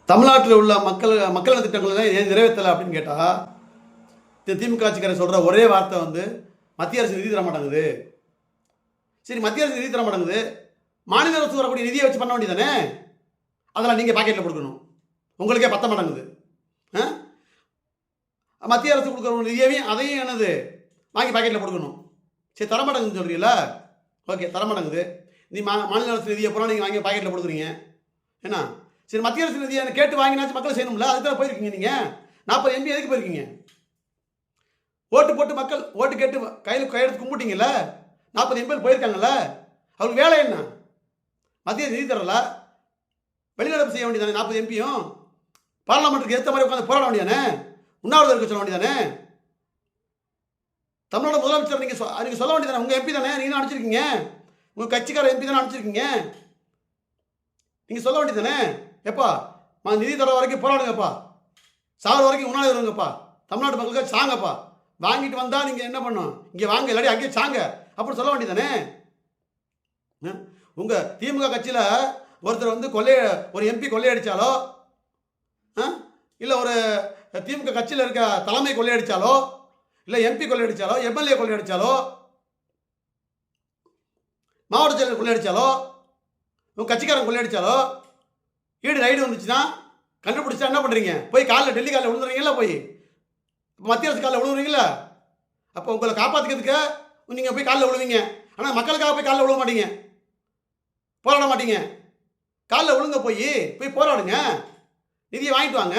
தமிழ்நாட்டில் உள்ள மக்கள் திட்டங்களை ஏன் நிறைவேற்றலை அப்படின்னு கேட்டால் திமுக ஆட்சிக்காரர் சொல்கிற ஒரே வார்த்தை வந்து மத்திய அரசு நிதி தர மாட்டேங்குது. சரி, மத்திய அரசு நிதி தர மாட்டேங்குது, மாநில அரசு வரக்கூடிய நிதியை வச்சு பண்ண வேண்டியதானே? அதெல்லாம் நீங்கள் பாக்கெட்டில் கொடுக்கணும், உங்களுக்கே பத்த மாட்டேங்குது. மத்திய அரசு கொடுக்குற நிதியையும் அதையும் என்னது வாங்கி பாக்கெட்டில் கொடுக்கணும். சரி, தரமாட்டேங்குதுன்னு சொல்கிறீங்களா? ஓகே, தரமாட்டேங்குது. நீ மாநில அரசு நிதியை பூரா நீங்கள் வாங்கி பாக்கெட்டில் கொடுக்குறீங்க. ஏன்னா சரி, மத்திய அரசு நிதியை கேட்டு வாங்கினாச்சு மக்கள் செய்யணும்ல, அதுக்கு தான் போயிருக்கீங்க. நீங்கள் 40 MP எதுக்கு போயிருக்கீங்க? ஓட்டு போட்டு மக்கள் ஓட்டு கேட்டு கையெழுத்து கும்பிட்டீங்கல்ல, 40 MP போயிருக்காங்கல்ல, அவருக்கு வேலை என்ன? மத்திய நிதி தரல, வெளிநடப்பு செய்ய வேண்டியதானே? 40 MPயும் பார்லமெண்ட்டுக்கு ஏற்ற மாதிரி உட்காந்து போராட வேண்டியதானே? உண்ணாவிரதம் இருக்க சொல்ல வேண்டியதானே? தமிழ்நாடு முதலமைச்சர் நீங்கள் சொல்ல வேண்டியதானே? உங்கள் MP தானே, நீங்கள் தான் அனுப்பிச்சிருக்கீங்க, உங்கள் கட்சிக்கார MP தானே அனுப்பிச்சிருக்கீங்க, நீங்கள் சொல்ல வேண்டியதானே? எப்பா நிதி தர வரைக்கும் போராடுங்கப்பா, சாகிற வரைக்கும் உண்ணாவிரதம் இருங்கப்பா, தமிழ்நாட்டு மக்களுக்கு சாங்கப்பா, வாங்கிட்டு வந்தால் நீங்கள் என்ன பண்ணும், இங்கே வாங்க, இல்லாட்டி அங்கேயே சாங்க அப்படின்னு சொல்ல வேண்டியதானே? உங்கள் திமுக கட்சியில் ஒருத்தர் வந்து ஒரு MP கொள்ளையடித்தாலோ, இல்லை ஒரு திமுக கட்சியில் இருக்க தலைமை கொள்ளையடித்தாலோ, இல்லை MP கொள்ளையடித்தாலோ, MLA கொள்ளையடித்தாலோ, மாவட்ட செயலர் கொள்ளையடித்தாலோ, உங்கள் கட்சிக்காரன் கொள்ளையடித்தாலோ, ரைடு வந்துச்சுன்னா கண்டுபிடிச்சா என்ன பண்ணுறீங்க? போய் டெல்லி காலில் விழுந்துறீங்களா? போய் மத்திய அரசு காலில் விழுவுறீங்களா? அப்போ உங்களை காப்பாற்றிக்கிறதுக்கு நீங்கள் போய் காலில் விழுவீங்க. ஆனால் மக்களுக்காக போய் காலில் விழுவ மாட்டீங்க, போராட மாட்டீங்க. காலில் விழுங்க, போய் போராடுங்க, நிதியை வாங்கிட்டு வாங்க.